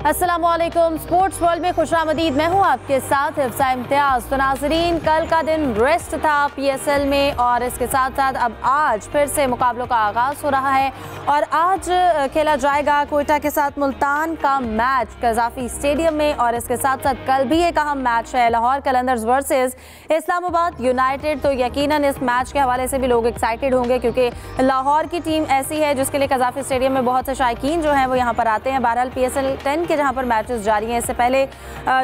अस्सलामुअलैकुम। Sports world में खुशामदीद। मैं हूं आपके साथ हिफ्सा इम्तियाज। तो नाजरीन, कल का दिन रेस्ट था पीएसएल में और इसके साथ साथ अब आज फिर से मुकाबलों का आगाज़ हो रहा है और आज खेला जाएगा कोयटा के साथ मुल्तान का मैच कज़ाफी स्टेडियम में। और इसके साथ साथ कल भी एक अहम मैच है, लाहौर कलंदर्स वर्सेस इस्लामाबाद यूनाइटेड। तो यकीनन इस मैच के हवाले से भी लोग एक्साइटेड होंगे क्योंकि लाहौर की टीम ऐसी है जिसके लिए कज़ाफी स्टेडियम में बहुत से शायकीन जो हैं वो यहाँ पर आते हैं। बहरहाल पीएसएल 10 के जहां पर मैचेस जारी हैं, इससे पहले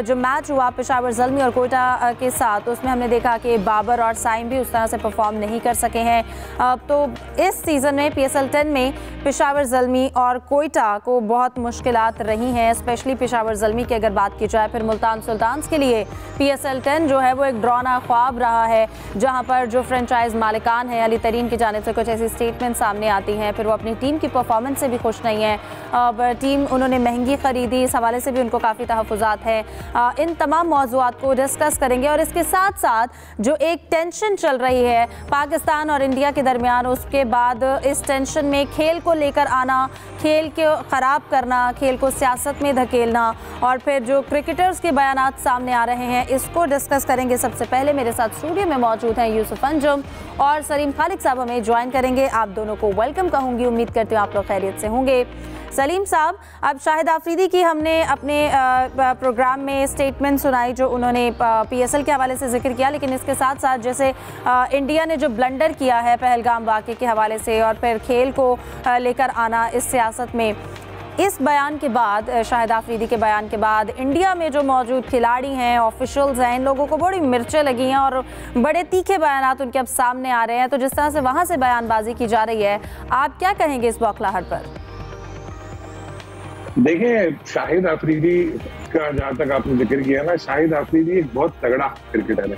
जो मैच हुआ पेशावर ज़ल्मी और कोयटा के साथ, उसमें हमने देखा कि बाबर और साइम भी उस तरह से परफॉर्म नहीं कर सके हैं। तो इस सीज़न में पीएसएल 10 में पेशावर ज़ल्मी और कोयटा को बहुत मुश्किलात रही हैं, स्पेशली पेशावर ज़ल्मी की अगर बात की जाए। फिर मुल्तान सुल्तान्स के लिए पीएसएल 10 जो है वो एक ड्राना ख्वाब रहा है, जहाँ पर जो फ्रेंचाइज मालिकान हैं अली तरीन की जानिब से कुछ ऐसी स्टेटमेंट सामने आती हैं। फिर वो अपनी टीम की परफॉर्मेंस से भी खुश नहीं है। टीम उन्होंने महंगी खरीदी, इस हवाले से भी उनको काफ़ी तहफ़्फ़ुज़ात हैं। इन तमाम मौज़ूआत को डिस्कस करेंगे और इसके साथ साथ जो एक टेंशन चल रही है पाकिस्तान और इंडिया के दरमियान, उसके बाद इस टेंशन में खेल को लेकर आना, खेल को ख़राब करना, खेल को सियासत में धकेलना और फिर जो क्रिकेटर्स के बयानात सामने आ रहे हैं, इसको डिस्कस करेंगे। सबसे पहले मेरे साथ स्टूडियो में मौजूद हैं यूसुफ अंजुम और सलीम खालिक साहब हमें ज्वाइन करेंगे। आप दोनों को वेलकम कहूँगी, उम्मीद करती हूँ आप लोग खैरियत से होंगे। सलीम साहब, अब शाहिद आफरीदी की हमने अपने प्रोग्राम में स्टेटमेंट सुनाई जो उन्होंने पीएसएल के हवाले से जिक्र किया, लेकिन इसके साथ साथ जैसे इंडिया ने जो ब्लंडर किया है पहलगाम वाक़े के हवाले से और फिर खेल को लेकर आना इस सियासत में, इस बयान के बाद, शाहिद आफरीदी के बयान के बाद इंडिया में जो मौजूद खिलाड़ी हैं, ऑफिशियल्स हैं, इन लोगों को बड़ी मिर्चें लगी हैं और बड़े तीखे बयानात उनके अब सामने आ रहे हैं। तो जिस तरह से वहाँ से बयानबाजी की जा रही है, आप क्या कहेंगे इस बौखलाहट पर? देखिए, शाहिद आफरीदी का जहां तक आपने जिक्र किया ना, शाहिद आफरीदी एक बहुत तगड़ा क्रिकेटर है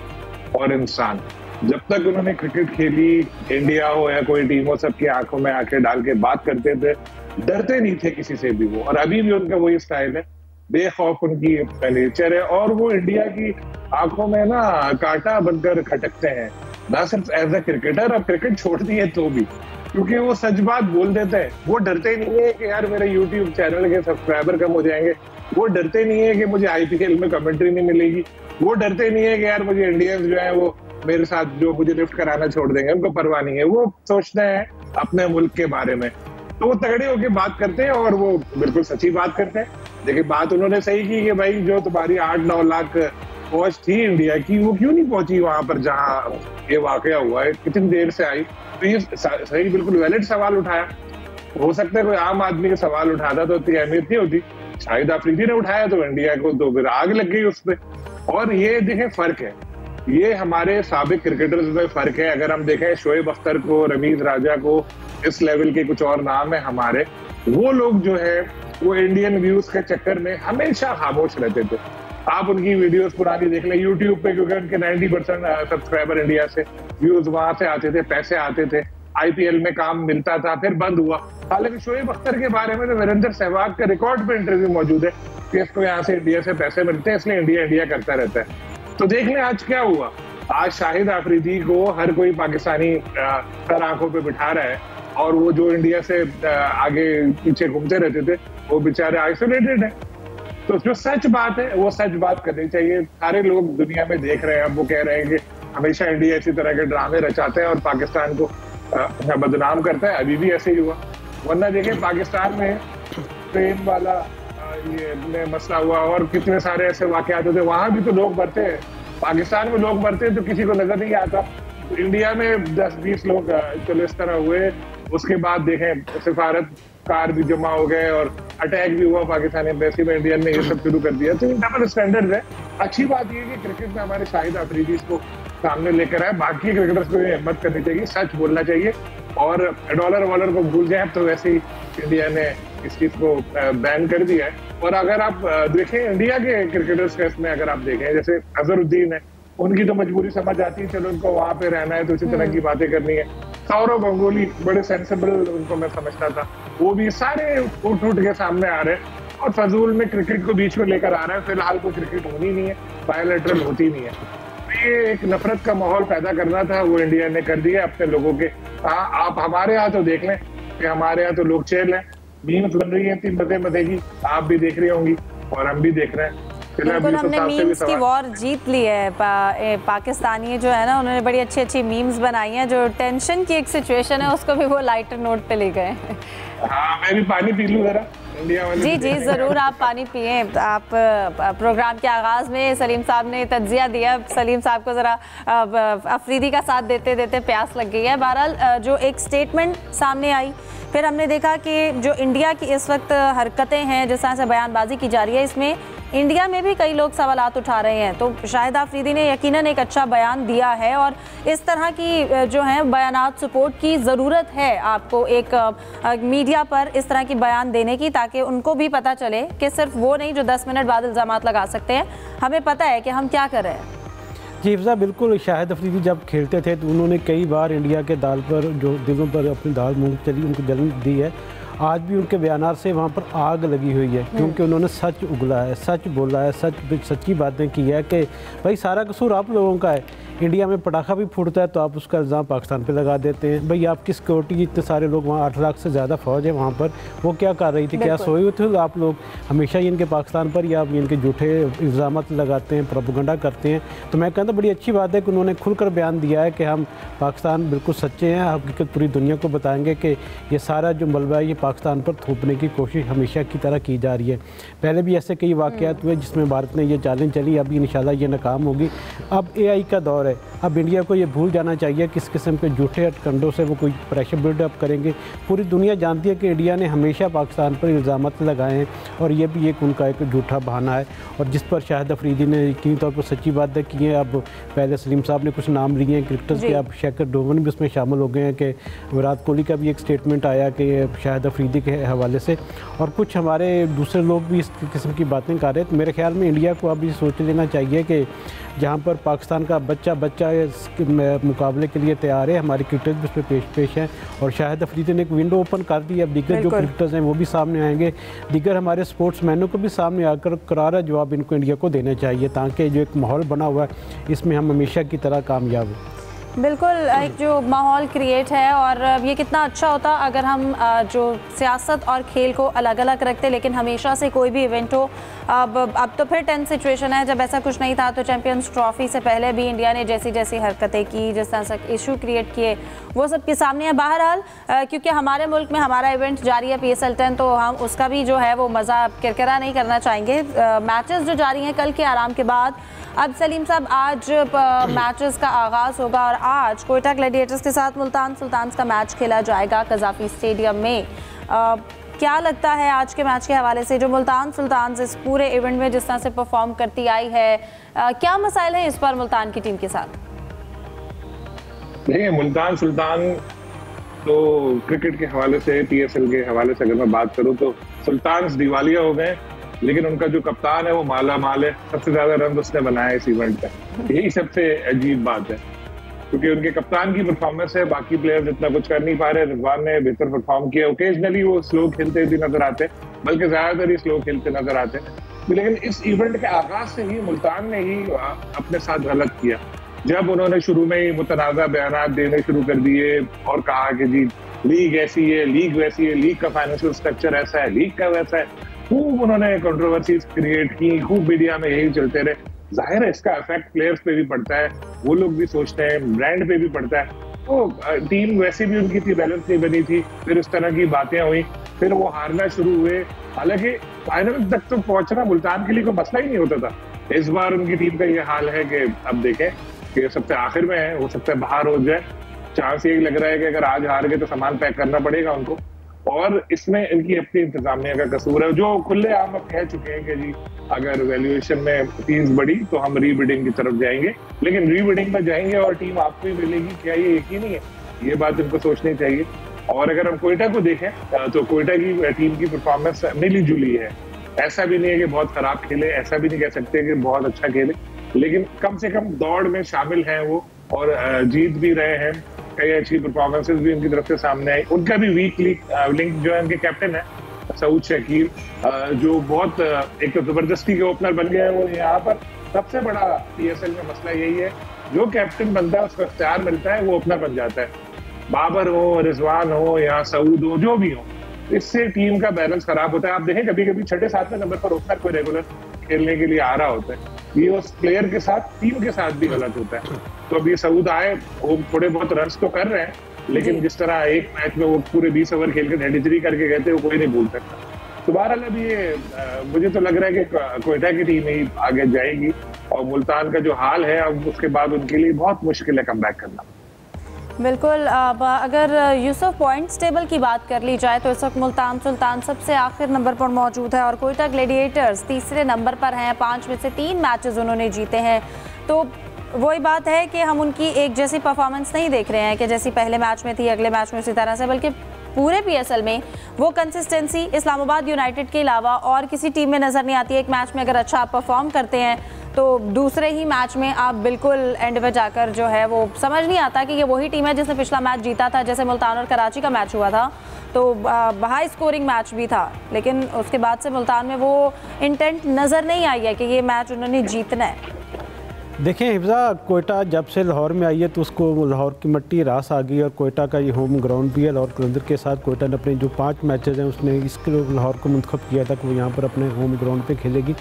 और इंसान। जब तक उन्होंने क्रिकेट खेली, इंडिया हो या कोई टीम हो, सबकी आंखों में आंखें डाल के बात करते थे, डरते नहीं थे किसी से भी वो। और अभी भी उनका वही स्टाइल है, बेखौफ उनकी नेचर है और वो इंडिया की आंखों में ना कांटा बनकर खटकते हैं, ना सिर्फ एज ए क्रिकेटर, अब क्रिकेट छोड़ दिए तो भी, क्योंकि वो सच बात बोल देते हैं। वो डरते नहीं है कि यार मेरे YouTube चैनल के सब्सक्राइबर कम हो जाएंगे, वो डरते नहीं है कि मुझे IPL में कमेंट्री नहीं मिलेगी, वो डरते नहीं है कि यार मुझे इंडियंस जो है वो मेरे साथ जो मुझे लिफ्ट कराना छोड़ देंगे, उनको परवाह नहीं है। वो सोचते हैं अपने मुल्क के बारे में, तो वो तगड़े होकर बात करते हैं और वो बिल्कुल सच्ची बात करते हैं। देखिए, बात उन्होंने सही की कि भाई जो तुम्हारी 8-9 लाख फौज थी इंडिया की, वो क्यों नहीं पहुंची वहां पर जहां ये वाकया हुआ है, कितनी देर से आई। तो ये सही बिल्कुल वैलिड सवाल उठाया। हो सकता है कोई आम आदमी का सवाल उठाता तो इतनी अहमियत नहीं होती, शाहिद आफरीदी ने उठाया तो इंडिया को तो फिर आग लग गई उस पर। और ये देखें फर्क है, ये हमारे साबिक क्रिकेटर्स में फर्क है। अगर हम देखें शोएब अख्तर को, रमीज राजा को, इस लेवल के कुछ और नाम है हमारे, वो लोग जो है वो इंडियन व्यूज के चक्कर में हमेशा खामोश रहते थे। आप उनकी वीडियोस पुरानी देख लें यूट्यूब पे, क्योंकि उनके 90% सब्सक्राइबर इंडिया से, व्यूज वहां से आते थे, पैसे आते थे, IPL में काम मिलता था, फिर बंद हुआ। हालांकि शोएब अख्तर के बारे में तो वीरेंद्र सहवाग के रिकॉर्ड पे इंटरव्यू मौजूद है कि इसको यहाँ से इंडिया से पैसे मिलते हैं, इसलिए इंडिया इंडिया करता रहता है। तो देख लें आज क्या हुआ। आज शाहिद आफरीदी को हर कोई पाकिस्तानी सर आंखों पे बिठा रहा है और वो जो इंडिया से आगे पीछे घूमते रहते थे, वो बेचारे आइसोलेटेड है। तो जो सच बात है वो सच बात करनी चाहिए। सारे लोग दुनिया में देख रहे हैं, अब वो कह रहे हैं कि हमेशा इंडिया इसी तरह के ड्रामे रचाते हैं और पाकिस्तान को बदनाम करता है। अभी भी ऐसे ही हुआ, वरना देखें पाकिस्तान में ट्रेन वाला ये मसला हुआ और कितने सारे ऐसे वाकयात होते, वहां भी तो लोग मरते हैं। पाकिस्तान में लोग मरते हैं तो किसी को नजर नहीं आता। तो इंडिया में 10-20 लोग चलो इस तरह हुए, उसके बाद देखें सिफारत कार भी जमा हो गए और अटैक भी हुआ पाकिस्तानी एम्बेसी में, इंडियन ने ये सब शुरू कर दिया। तो डबल स्टैंडर्ड है। अच्छी बात ये है कि क्रिकेट में हमारे शाहिद आफरीदी को सामने लेकर आए, बाकी क्रिकेटर्स को ये हिम्मत करनी चाहिए, सच बोलना चाहिए और डॉलर वॉलर को भूल जाए। तो वैसे ही इंडिया ने इस चीज को बैन कर दिया है। और अगर आप देखें इंडिया के क्रिकेटर्स का इसमें अगर आप देखें, जैसे अजहरुद्दीन है, उनकी तो मजबूरी समझ आती है, चलो उनको वहां पे रहना है तो इसी तरह की बातें करनी है। सौरव गंगोली बड़े सेंसिबल उनको मैं समझता था, वो भी सारे उठ के सामने आ रहे हैं और फजूल में क्रिकेट को बीच में लेकर आ रहा है। फिलहाल कोई क्रिकेट होनी नहीं है, बायोलेटरल होती नहीं है। तो ये एक नफरत का माहौल पैदा करना था, वो इंडिया ने कर दिया अपने लोगों के। आप हमारे यहाँ तो देख लें कि हमारे यहाँ तो लोग चेल हैं, मीम्स बन रही है, 3 मजे की, आप भी देख रही होंगी और हम भी देख रहे हैं। बिल्कुल, हमने मीम्स की वॉर जीत ली है। पाकिस्तानी जो है ना, उन्होंने बड़ी अच्छी अच्छी मीम्स बनाई हैं, जो टेंशन की एक सिचुएशन है उसको भी वो लाइटर नोट पे ले गए। हाँ, मैं भी पानी पी लूं जरा। जी जी ज़रूर, आप पानी पिए। आप प्रोग्राम के आगाज़ में सलीम साहब ने तज्जिया दिया, सलीम साहब को ज़रा अफरीदी का साथ देते देते प्यास लग गई है। बहरहाल जो एक स्टेटमेंट सामने आई, फिर हमने देखा कि जो इंडिया की इस वक्त हरकतें हैं, जिस तरह से बयानबाजी की जा रही है, इसमें इंडिया में भी कई लोग सवालात उठा रहे हैं। तो शाहिद आफरीदी ने यकीनन एक अच्छा बयान दिया है, और इस तरह की जो है बयानात सपोर्ट की ज़रूरत है आपको एक मीडिया पर इस तरह की बयान देने की, ताकि उनको भी पता चले कि सिर्फ वो नहीं जो 10 मिनट बाद इल्ज़ामात लगा सकते हैं, हमें पता है कि हम क्या कर रहे हैं। जी हिफ्ज़ा, बिल्कुल। शाहिद अफरीदी जब खेलते थे तो उन्होंने कई बार इंडिया के दाल पर जो दिलों पर अपनी दाल मूंग चली उनको जलन दी है। आज भी उनके बयानात से वहाँ पर आग लगी हुई है, क्योंकि उन्होंने सच उगला है, सच बोला है, सच्ची बातें की है कि भाई सारा कसूर आप लोगों का है। इंडिया में पटाखा भी फूटता है तो आप उसका इल्ज़ाम पाकिस्तान पे लगा देते हैं। भाई आपकी सिक्योरिटी, इतने सारे लोग वहाँ, 8 लाख से ज़्यादा फ़ौज है वहाँ पर, वो क्या कर रही थी? क्या सोए हुए थे आप लोग? हमेशा ही इनके पाकिस्तान पर या इनके झूठे इल्ज़ाम लगाते हैं, प्रोपेगेंडा करते हैं। तो मैं कहता बड़ी अच्छी बात है कि उन्होंने खुलकर बयान दिया है कि हम पाकिस्तान बिल्कुल सच्चे हैं, हकीकत पूरी दुनिया को बताएंगे कि ये सारा जो मलबा है ये पाकिस्तान पर थोपने की कोशिश हमेशा की तरह की जा रही है। पहले भी ऐसे कई वाक़यात हुए जिसमें भारत ने ये चालें चली, अभी इंशाल्लाह ये नाकाम होगी। अब AI का दौर है, अब इंडिया को ये भूल जाना चाहिए किस किस्म के झूठे हथकंडों से वो कोई प्रेशर बिल्डअप करेंगे। पूरी दुनिया जानती है कि इंडिया ने हमेशा पाकिस्तान पर इल्ज़ामात लगाए हैं, और ये भी एक उनका एक झूठा बहाना है, और जिस पर शाहिद अफरीदी ने यकीनी तौर पर सच्ची बातें की हैं। अब पहले सलीम साहब ने कुछ नाम लिए हैं क्रिकेटर्स के, अब शेखर धवन भी उसमें शामिल हो गए हैं, कि विराट कोहली का भी एक स्टेटमेंट आया कि शाहिद अफरीदी के हवाले से, और कुछ हमारे दूसरे लोग भी इस किस्म की बातें कर रहे हैं। तो मेरे ख्याल में इंडिया को अब ये सोच लेना चाहिए कि जहाँ पर पाकिस्तान का बच्चा मुकाबले के लिए तैयार है, हमारे क्रिकेटर्स भी उस पर पेश हैं, और शाहिद अफरीदी ने एक विंडो ओपन कर दी। अब दीगर जो क्रिकेटर्स हैं वो भी सामने आएंगे, दीगर हमारे स्पोर्ट्समैनों को भी सामने आकर करारा जवाब इनको इंडिया को देना चाहिए, ताकि जो एक माहौल बना हुआ है इसमें हम हमेशा की तरह कामयाब हो। बिल्कुल, एक जो माहौल क्रिएट है, और ये कितना अच्छा होता अगर हम जो सियासत और खेल को अलग अलग रखते, लेकिन हमेशा से कोई भी इवेंट हो। अब तो फिर टेंस सिचुएशन है, जब ऐसा कुछ नहीं था तो चैंपियंस ट्रॉफी से पहले भी इंडिया ने जैसी जैसी हरकतें की, जिस तरह से इशू क्रिएट किए, वो सब के सामने है। बहरहाल क्योंकि हमारे मुल्क में हमारा इवेंट जारी है PSL 10, तो हम उसका भी जो है वो मज़ा किरकिरा नहीं करना चाहेंगे। मैचेस जो जारी हैं कल के आराम के बाद, अब सलीम साहब आज मैचेस का आगाज़ होगा, और आज कोयटा ग्लैडिएटर्स के साथ मुल्तान सुल्तान्स का मैच खेला जाएगा कज़ाफ़ी स्टेडियम में। क्या लगता है आज के मैच के हवाले से, जो मुल्तान सुल्तान्स इस पूरे इवेंट में जिस तरह से परफॉर्म करती आई है, क्या मसाइल हैं इस पर मुल्तान की टीम के साथ? देखिए, मुल्तान सुल्तान तो क्रिकेट के हवाले से, PSL के हवाले से अगर मैं बात करूं तो सुल्तान्स दिवालिया हो गए, लेकिन उनका जो कप्तान है वो माला माल है। सबसे ज्यादा रन उसने बनाया इस इवेंट का, यही सबसे अजीब बात है, क्योंकि उनके कप्तान की परफॉर्मेंस है, बाकी प्लेयर्स इतना कुछ कर नहीं पा रहे। रिजवान ने बेहतर परफॉर्म किया, ओकेजनली वो स्लो खेलते भी नजर आते, बल्कि ज्यादातर ही स्लो खेलते नजर आते, लेकिन इस इवेंट के आगाज से ही मुल्तान ने ही अपने साथ गलत किया, जब उन्होंने शुरू में ही मुतनाज़ा बयानात देने शुरू कर दिए और कहा कि जी लीग ऐसी है, लीग वैसी है, लीग का फाइनेंशियल स्ट्रक्चर ऐसा है, लीग का वैसा है। खूब उन्होंने कंट्रोवर्सीज क्रिएट की, खूब मीडिया में यही चलते रहे। जाहिर है इसका इफेक्ट प्लेयर्स पे भी पड़ता है, वो लोग भी सोचते हैं, ब्रांड पे भी पड़ता है। तो टीम वैसे भी उनकी थी, बैलेंस नहीं बनी थी, फिर उस तरह की बातें हुई, फिर वो हारना शुरू हुए। हालांकि फाइनल तक तो पहुंचना मुल्तान के लिए कोई मसला ही नहीं होता था। इस बार उनकी टीम का ये हाल है कि अब देखें कि सबसे आखिर में है, हो सकता है बाहर हो जाए। चांस यही लग रहा है कि अगर आज हार गए तो सामान पैक करना पड़ेगा उनको, और इसमें इनकी अपनी इंतजामिया का कसूर है, जो खुलेआम अब कह चुके हैं कि जी अगर वैल्यूएशन में फीस बढ़ी तो हम रीबिडिंग की तरफ जाएंगे, लेकिन रीबिडिंग में जाएंगे और टीम आपको ही मिलेगी, क्या ये यकीनी है? ये बात इनको सोचनी चाहिए। और अगर हम कोयटा को देखें तो कोयटा की टीम की परफॉर्मेंस मिली जुली है। ऐसा भी नहीं है कि बहुत खराब खेले, ऐसा भी नहीं कह सकते कि बहुत अच्छा खेले, लेकिन कम से कम दौड़ में शामिल हैं वो, और जीत भी रहे हैं। कई अच्छी परफॉर्मेंसेस भी उनकी तरफ से सामने आई। उनका भी वीक लिंक जो है उनके कैप्टन है सऊद शकील, जो बहुत एक तो जबरदस्ती के ओपनर बन गए हैं वो। यहाँ पर सबसे बड़ा PSL में मसला यही है, जो कैप्टन बनता है उसको इख्तियार मिलता है, वो ओपनर बन जाता है। बाबर हो, रिजवान हो या सऊद हो, जो भी हो, इससे टीम का बैलेंस खराब होता है। आप देखें कभी कभी 6-7वें नंबर पर ओपनर कोई रेगुलर खेलने के लिए आ रहा होता है, ये उस प्लेयर के साथ, टीम के साथ भी गलत होता है। तो अभी सऊद आए, वो थोड़े बहुत रन्स तो कर रहे हैं, लेकिन जिस तरह एक मैच में वो पूरे 20 ओवर खेल के 33 करके गए थे, वो कोई नहीं भूल सकता। तो बहरहाल अभी ये मुझे तो लग रहा है कि क्वेटा की टीम ही आगे जाएगी, और मुल्तान का जो हाल है अब उसके बाद उनके लिए बहुत मुश्किल है कमबैक करना। बिल्कुल। अब अगर यूसुफ पॉइंट्स टेबल की बात कर ली जाए तो इस वक्त मुल्तान सुल्तान सबसे आखिर नंबर पर मौजूद है और क्वेटा ग्लेडिएटर्स तीसरे नंबर पर हैं। 5 में से 3 मैचेस उन्होंने जीते हैं। तो वही बात है कि हम उनकी एक जैसी परफॉर्मेंस नहीं देख रहे हैं कि जैसी पहले मैच में थी अगले मैच में उसी तरह से, बल्कि पूरे पीएसएल में वो कंसिस्टेंसी इस्लामाबाद यूनाइटेड के अलावा और किसी टीम में नज़र नहीं आती है। एक मैच में अगर अच्छा आप परफॉर्म करते हैं तो दूसरे ही मैच में आप बिल्कुल एंड में जाकर जो है वो समझ नहीं आता कि ये वही टीम है जिसने पिछला मैच जीता था। जैसे मुल्तान और कराची का मैच हुआ था तो हाई स्कोरिंग मैच भी था, लेकिन उसके बाद से मुल्तान में वो इंटेंट नज़र नहीं आई है कि ये मैच उन्होंने जीतना है। देखें हिफ्ज़ा, कोयटा जब से लाहौर में आई है तो उसको लाहौर की मिट्टी रास आ गई और कोयटा का ये होम ग्राउंड भी है। लाहौर कलंदर के साथ कोयटा ने अपने जो 5 मैचेस हैं उसने इसके लाहौर को मुंतखब किया था कि वो यहाँ पर अपने होम ग्राउंड पे खेलेगी।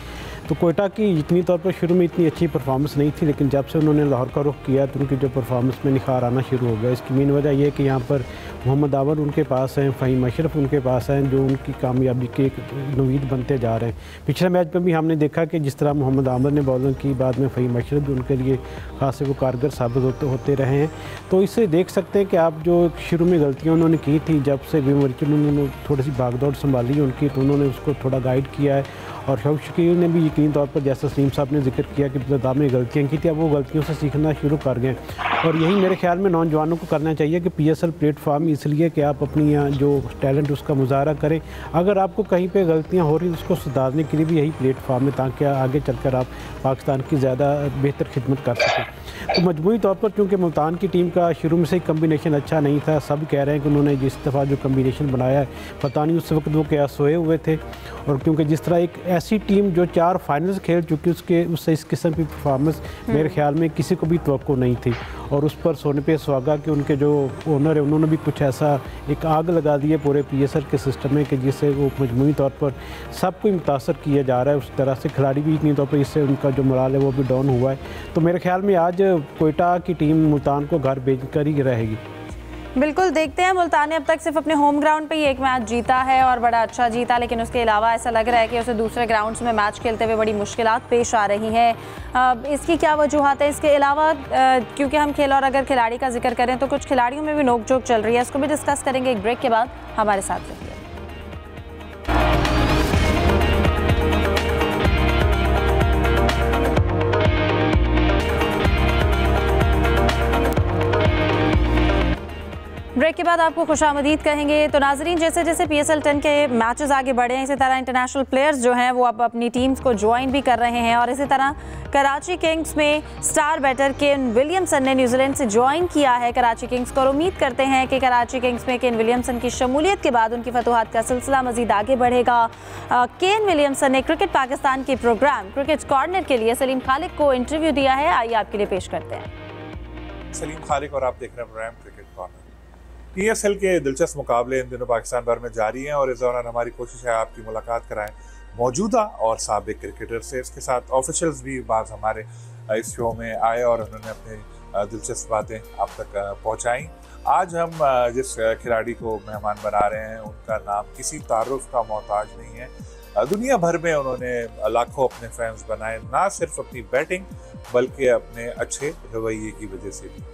तो कोयटा की इतनी तौर पर शुरू में इतनी अच्छी परफॉर्मेंस नहीं थी, लेकिन जब से उन्होंने लाहौर का रुख किया तो उनकी जो परफॉर्मेंस में निखार आना शुरू हो गया। इसकी मेन वजह यह है कि यहाँ पर मोहम्मद आवर उनके पास हैं, फ़हीम अशरफ उनके पास हैं, जो उनकी कामयाबी के एक नवीद बनते जा रहे हैं। पिछले मैच में भी हमने देखा कि जिस तरह मोहम्मद आवर ने बॉलिंग की, बाद में फ़हीम अशरफ भी उनके लिए खासे वो कारगर साबित होते रहे हैं। तो इससे देख सकते हैं कि आप जो शुरू में गलतियाँ उन्होंने की थी, जब से उन्होंने थोड़ी सी भागदौड़ संभाली उनकी, तो उन्होंने उसको थोड़ा गाइड किया है। और शौक शकील ने भी यकीनी तौर पर, जैसा सलीम साहब ने जिक्र किया कि इब्तिदा में गलतियाँ की थी, अब वो गलतियों से सीखना शुरू कर गए। और यही मेरे ख्याल में नौजवानों को करना चाहिए कि पीएसएल प्लेटफॉर्म इसलिए कि आप अपनी जो टैलेंट उसका मुजाहरा करें। अगर आपको कहीं पे गलतियाँ हो रही हैं उसको सुधारने के लिए भी यही प्लेटफॉर्म है, ताकि आगे चलकर आप पाकिस्तान की ज़्यादा बेहतर खिदमत कर सकें। तो मजमूई तौर पर चूँकि मुल्तान की टीम का शुरू में से कम्बिनेशन अच्छा नहीं था, सब कह रहे हैं कि उन्होंने जिस दफ़ा जो कम्बिनेशन बनाया है पता नहीं उस वक्त वो क्या सोए हुए थे। और क्योंकि जिस तरह एक ऐसी टीम जो 4 फाइनल्स खेल चुकी उससे इस किस्म की परफॉर्मेंस मेरे ख्याल में किसी को भी तवक्को नहीं थी। और उस पर सोने पे सुहागा कि उनके जो ओनर है उन्होंने भी कुछ ऐसा एक आग लगा दी है पूरे पीएसएल के सिस्टम में कि जिससे वो मजमूई तौर पर सब कोई मुतासर किया जा रहा है। उस तरह से खिलाड़ी भी इतनी तौर पर इससे उनका जो मोराल है वो भी डाउन हुआ है। तो मेरे ख्याल में आज कोयटा की टीम मुल्तान को घर भेज कर ही रहेगी। बिल्कुल, देखते हैं। मुल्तान ने अब तक सिर्फ अपने होम ग्राउंड पे ही एक मैच जीता है और बड़ा अच्छा जीता, लेकिन उसके अलावा ऐसा लग रहा है कि उसे दूसरे ग्राउंड्स में मैच खेलते हुए बड़ी मुश्किलात पेश आ रही हैं। इसकी क्या वजूहत है? इसके अलावा क्योंकि हम खेल और अगर खिलाड़ी का जिक्र करें तो कुछ खिलाड़ियों में भी नोकझोंक चल रही है, इसको भी डिस्कस करेंगे एक ब्रेक के बाद। हमारे साथ रहिए। ब्रेक के बाद आपको खुशामदीद कहेंगे। तो नाजरीन, जैसे जैसे पीएसएल 10 के मैचेस आगे बढ़े हैं, इसी तरह इंटरनेशनल प्लेयर्स जो हैं वो अब अपनी टीम्स को ज्वाइन भी कर रहे हैं। और इसी तरह कराची किंग्स में स्टार बैटर केन विलियमसन ने न्यूजीलैंड से ज्वाइन किया है कराची किंग्स को। और उम्मीद करते हैं कि कराची किंग्स में केन विलियमसन की शमूलियत के बाद उनकी फतूहात का सिलसिला मजीद आगे बढ़ेगा। केन विलियमसन ने क्रिकेट पाकिस्तान के प्रोग्राम क्रिकेट कॉर्नर के लिए सलीम खालिक को इंटरव्यू दिया है। आइए आपके लिए पेश करते हैं। सलीम खालिक और आप देख रहे हैं प्रोग्राम क्रिकेट कॉर्नर। पीएसएल के दिलचस्प मुकाबले इन दिनों पाकिस्तान भर में जारी हैं और इस दौरान हमारी कोशिश है आपकी मुलाकात कराएं मौजूदा और साबिक क्रिकेटर से। इसके साथ ऑफिशियल्स भी बाज़ हमारे इस शो में आए और उन्होंने अपनी दिलचस्प बातें आप तक पहुंचाई। आज हम जिस खिलाड़ी को मेहमान बना रहे हैं उनका नाम किसी तारुफ का मोहताज नहीं है। दुनिया भर में उन्होंने लाखों अपने फैंस बनाए, ना सिर्फ अपनी बैटिंग बल्कि अपने अच्छे रवैये की वजह से भी।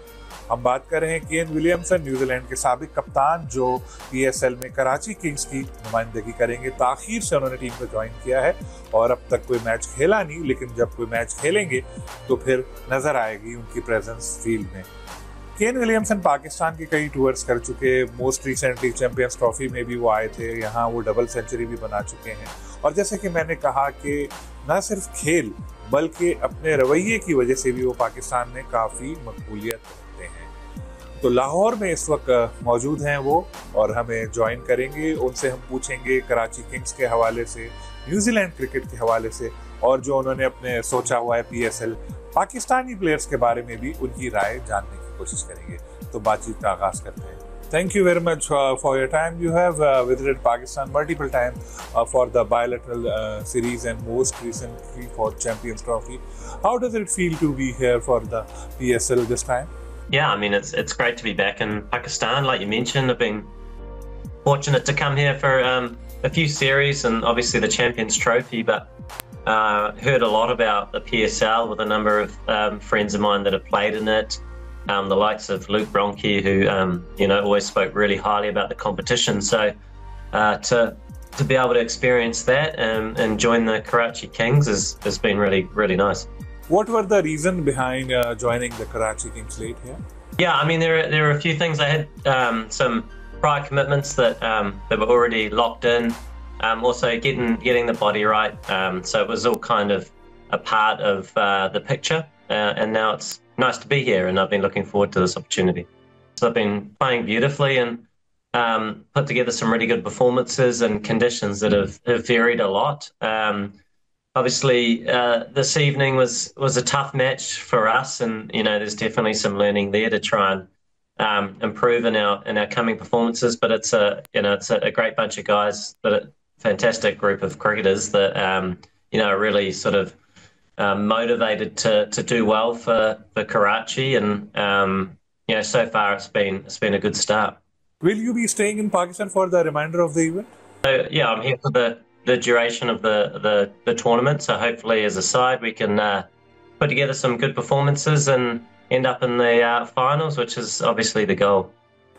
हम बात कर रहे हैं केन विलियमसन, न्यूजीलैंड के साबिक कप्तान जो पीएसएल में कराची किंग्स की नुमाइंदगी करेंगे। ताखीर से उन्होंने टीम को ज्वाइन किया है और अब तक कोई मैच खेला नहीं, लेकिन जब कोई मैच खेलेंगे तो फिर नजर आएगी उनकी प्रेजेंस फील्ड में। केन विलियमसन पाकिस्तान के कई टूर्स कर चुके, मोस्ट रिसेंटली चैंपियंस ट्रॉफी में भी वो आए थे, यहाँ वो डबल सेंचुरी भी बना चुके हैं। और जैसे कि मैंने कहा कि न सिर्फ खेल बल्कि अपने रवैये की वजह से भी वो पाकिस्तान में काफ़ी मकबूलियत रखते हैं। तो लाहौर में इस वक्त मौजूद हैं वो और हमें ज्वाइन करेंगे। उनसे हम पूछेंगे कराची किंग्स के हवाले से, न्यूजीलैंड क्रिकेट के हवाले से और जो उन्होंने अपने सोचा हुआ है पीएसएल पाकिस्तानी प्लेयर्स के बारे में भी उनकी राय जानने की कोशिश करेंगे। तो बातचीत का आगाज करते हैं। Thank you very much for your time. You have visited Pakistan multiple times for the bilateral series and most recently for Champions Trophy. How does it feel to be here for the PSL this time? Yeah, I mean, it's great to be back in Pakistan. Like you mentioned, I've been fortunate to come here for a few series and obviously the Champions Trophy, but heard a lot about the PSL with a number of friends of mine that have played in it. The likes of Luke Bronke, who always spoke really highly about the competition. So to be able to experience that and join the Karachi Kings has been really nice. What were the reason behind joining the Karachi Kings late here? Yeah, I mean there are a few things. I had some prior commitments that were already locked in. Also getting the body right. So it was all kind of a part of the picture, and now it's nice to be here, and I've been looking forward to this opportunity. So I've been playing beautifully and put together some really good performances and conditions that have varied a lot. Obviously, this evening was a tough match for us, and there's definitely some learning there to try and improve in our coming performances. But it's a great bunch of guys, that a fantastic group of cricketers that are really sort of motivated to do well for Karachi, and so far it's been a good start. Will you be staying in Pakistan for the remainder of the event? So, yeah, I'm here for the duration of the tournament. So hopefully, as a side, we can put together some good performances and end up in the finals, which is obviously the goal.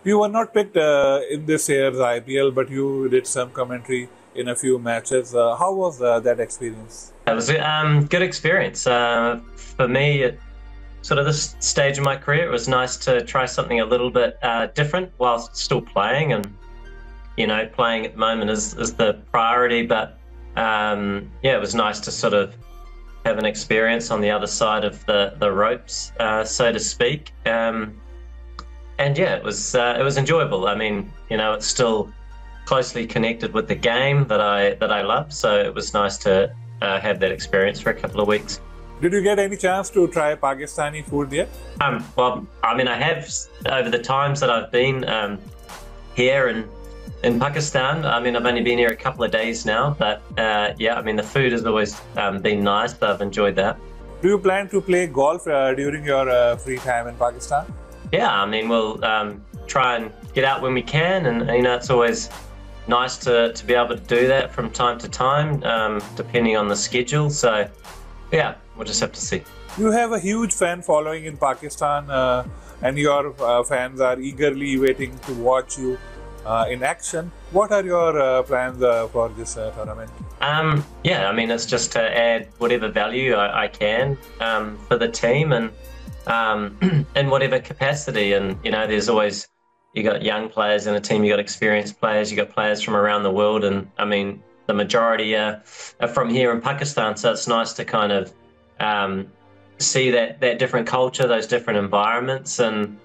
You were not picked in this year's IPL, but you did some commentary in a few matches. How was that experience? It was a good experience. For me, at sort of this stage of my career, it was nice to try something a little bit different whilst still playing. And, playing at the moment is the priority. But, it was nice to sort of have an experience on the other side of the ropes, so to speak. And, yeah, it was enjoyable. I mean, it's still closely connected with the game that I love, so it was nice to have that experience for a couple of weeks. Did you get any chance to try Pakistani food yet? Well, I mean, I have over the times that I've been here in Pakistan. I mean, I've only been here a couple of days now, but yeah, I mean, the food has always been nice. But I've enjoyed that. Do you plan to play golf during your free time in Pakistan? Yeah, I mean, we'll try and get out when we can, and it's always nice to be able to do that from time to time, depending on the schedule. So, yeah, we'll just have to see. You have a huge fan following in Pakistan, and your fans are eagerly waiting to watch you in action. What are your plans for this tournament? Yeah, I mean, it's just to add whatever value I can for the team, and in whatever capacity. And there's always, you got young players in a team, you got experienced players, you got players from around the world, and I mean the majority are from here in Pakistan. So it's nice to kind of see that different culture, those different environments, and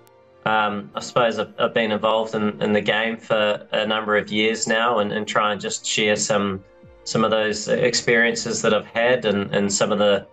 I suppose I've been involved in the game for a number of years now, and try and just share some of those experiences that I've had, and some of the,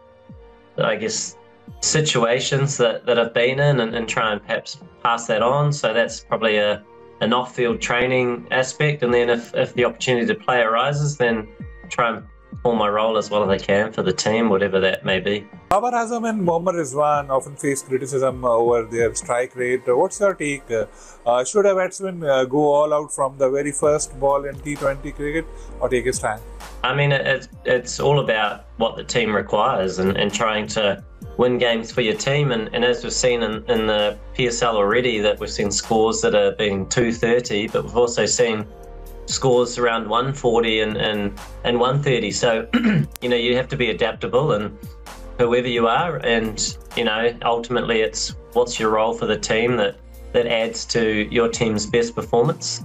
I guess, situations that I've been in, and try and perhaps pass that on. So that's probably an off-field training aspect, and then if the opportunity to play arises, then try and perform my role as well as I can for the team, whatever that may be. Babar Azam and Mohammad Rizwan often face criticism over their strike rate. What's your take? Should a batsman go all out from the very first ball in T20 cricket, or take his time? I mean, it's all about what the team requires, and trying to win games for your team. And as we've seen in the PSL already, that we've seen scores that are being 230, but we've also seen scores around 140 and 130. So, you have to be adaptable, and whoever you are, and, ultimately it's what's your role for the team that adds to your team's best performance.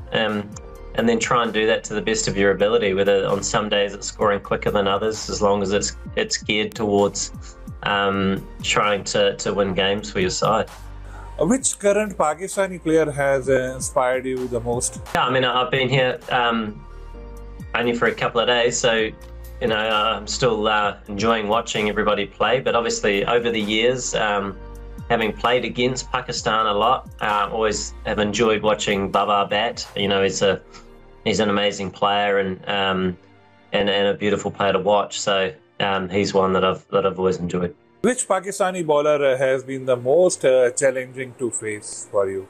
And then try and do that to the best of your ability, whether on some days it's scoring quicker than others, as long as it's geared towards trying to win games for your side. Which current Pakistani player has inspired you the most? Yeah, I mean, I've been here only for a couple of days, so I'm still enjoying watching everybody play. But obviously, over the years, having played against Pakistan a lot, always have enjoyed watching Babar bat. You know, he's an amazing player and a beautiful player to watch. So he's one that I've always enjoyed. Which Pakistani bowler has been the most challenging to face for you?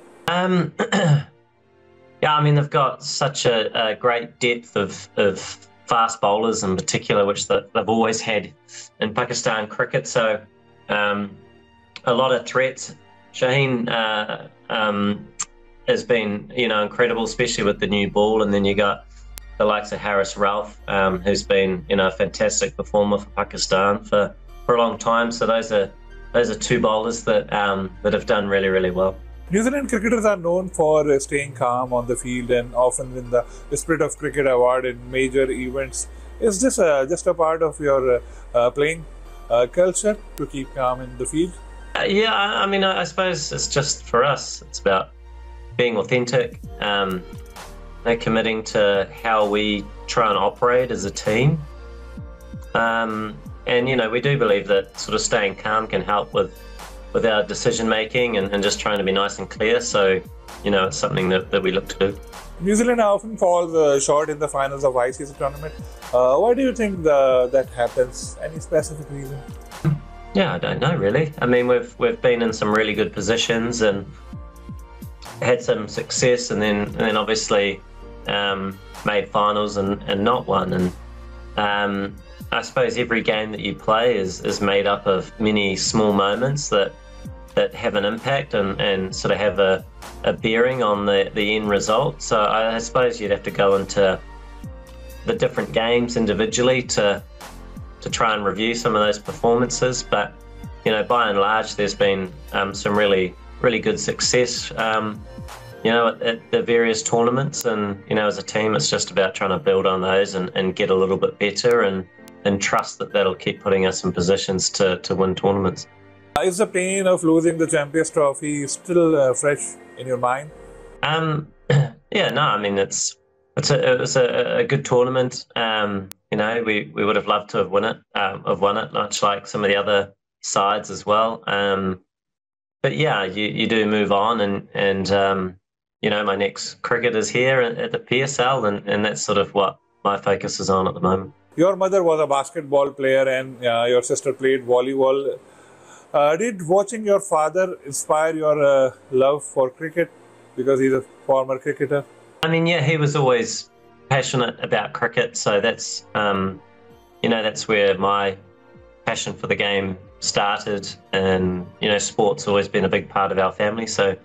Yeah, I mean, they've got such a great depth of fast bowlers in particular, which they've always had in Pakistan cricket. So a lot of threats. Shaheen has been, incredible, especially with the new ball. And then you got the likes of Haris Ralph, who's been, a fantastic performer for Pakistan for a long time. So those are two bowlers that have done really, really well. New Zealand cricketers are known for staying calm on the field and often win the Spirit of Cricket award in major events. Is this just a part of your playing culture to keep calm in the field? Yeah, I mean, I suppose it's just for us. It's about being authentic, committing to how we try and operate as a team. And, we do believe that sort of staying calm can help with our decision making and just trying to be nice and clear. So, it's something that we look to do. New Zealand often falls short in the finals of ICC tournament. Why do you think that happens? Any specific reason? Yeah, I don't know really. I mean, we've been in some really good positions and had some success, and then obviously made finals and not won. And I suppose every game that you play is made up of many small moments that have an impact and sort of have a bearing on the end result. So I suppose you'd have to go into the different games individually to try and review some of those performances. But, by and large, there's been some really, really good success, at the various tournaments. And, as a team, it's just about trying to build on those and get a little bit better and trust that that'll keep putting us in positions to win tournaments. Is the pain of losing the Champions Trophy still fresh in your mind? Yeah, no, I mean, it was a good tournament. We would have loved to have won it, much like some of the other sides as well. But yeah, you do move on, and my next cricket is here at the PSL, and that's sort of what my focus is on at the moment. Your mother was a basketball player, and your sister played volleyball. Did watching your father inspire your love for cricket because he's a former cricketer? I mean, yeah, he was always passionate about cricket, so that's that's where my passion for the game started. And sport's always been a big part of our family, so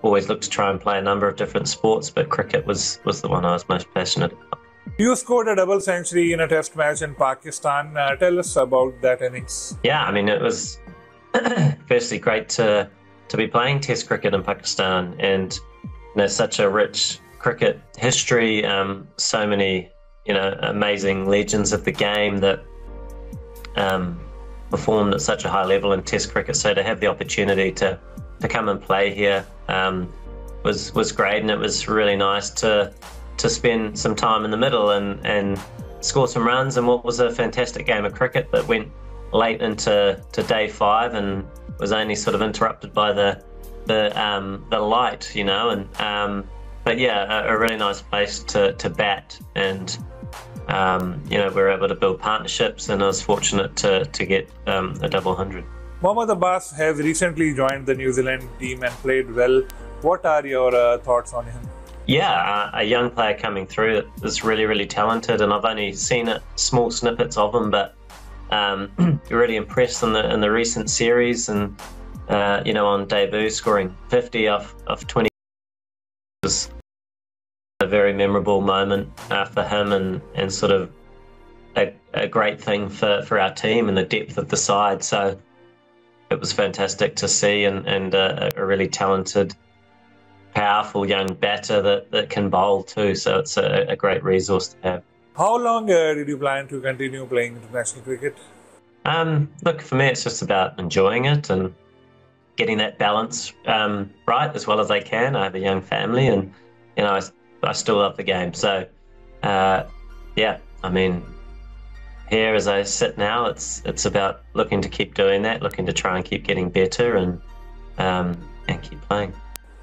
always looked to try and play a number of different sports, but cricket was the one I was most passionate about. You scored a double century in a test match in Pakistan. Tell us about that innings. Yeah, I mean, it was firstly great to be playing test cricket in Pakistan, and such a rich cricket history, so many amazing legends of the game that performed at such a high level in test cricket. So to have the opportunity to come and play here was great, and it was really nice to spend some time in the middle and score some runs in what was a fantastic game of cricket that went late into day 5 and was only sort of interrupted by the light, but yeah, a really nice place to bat, and we were able to build partnerships, and I was fortunate to get a double 100. Mohammad Abbas has recently joined the New Zealand team and played well. What are your thoughts on him? Yeah, a young player coming through that is really, really talented, and I've only seen small snippets of him, but really impressed in the recent series, and on debut scoring 50 off 20 was a very memorable moment for him, and sort of a great thing for our team and the depth of the side. So it was fantastic to see, and a really talented, powerful young batter that can bowl too. So it's a great resource to have. How long did you plan to continue playing international cricket? Look, for me, it's just about enjoying it and getting that balance right as well as I can. I have a young family, and I still love the game. So yeah, I mean, here as I sit now, it's about looking to keep doing that, looking to try and keep getting better and keep playing.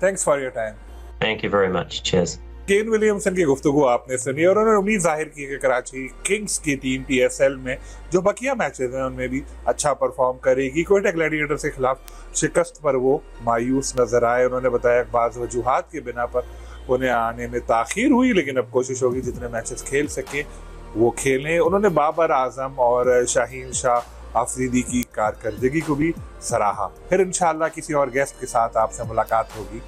Thanks for your time. Thank you very much. Cheers. Kane Williamson की गुफ्तगू आपने सुनी और उन्होंने उम्मीद जाहिर की कि कराची किंग्स की टीम PSL में जो बकिया मैचेस हैं उनमें भी अच्छा परफॉर्म करेगी। क्वेटा ग्लैडिएटर्स के खिलाफ शिकस्त पर वो मायूस नजर आए। उन्होंने बताया बाज़ वजूहात के बिना पर उन्हें आने में ताखीर हुई, लेकिन अब कोशिश होगी जितने मैचेस खेल सके वो खेलें। उन्होंने बाबर आजम और शाहीन शाह अफरीदी की कारकर्दगी को भी सराहा। फिर इंशाअल्लाह किसी और गेस्ट के साथ आपसे मुलाकात होगी।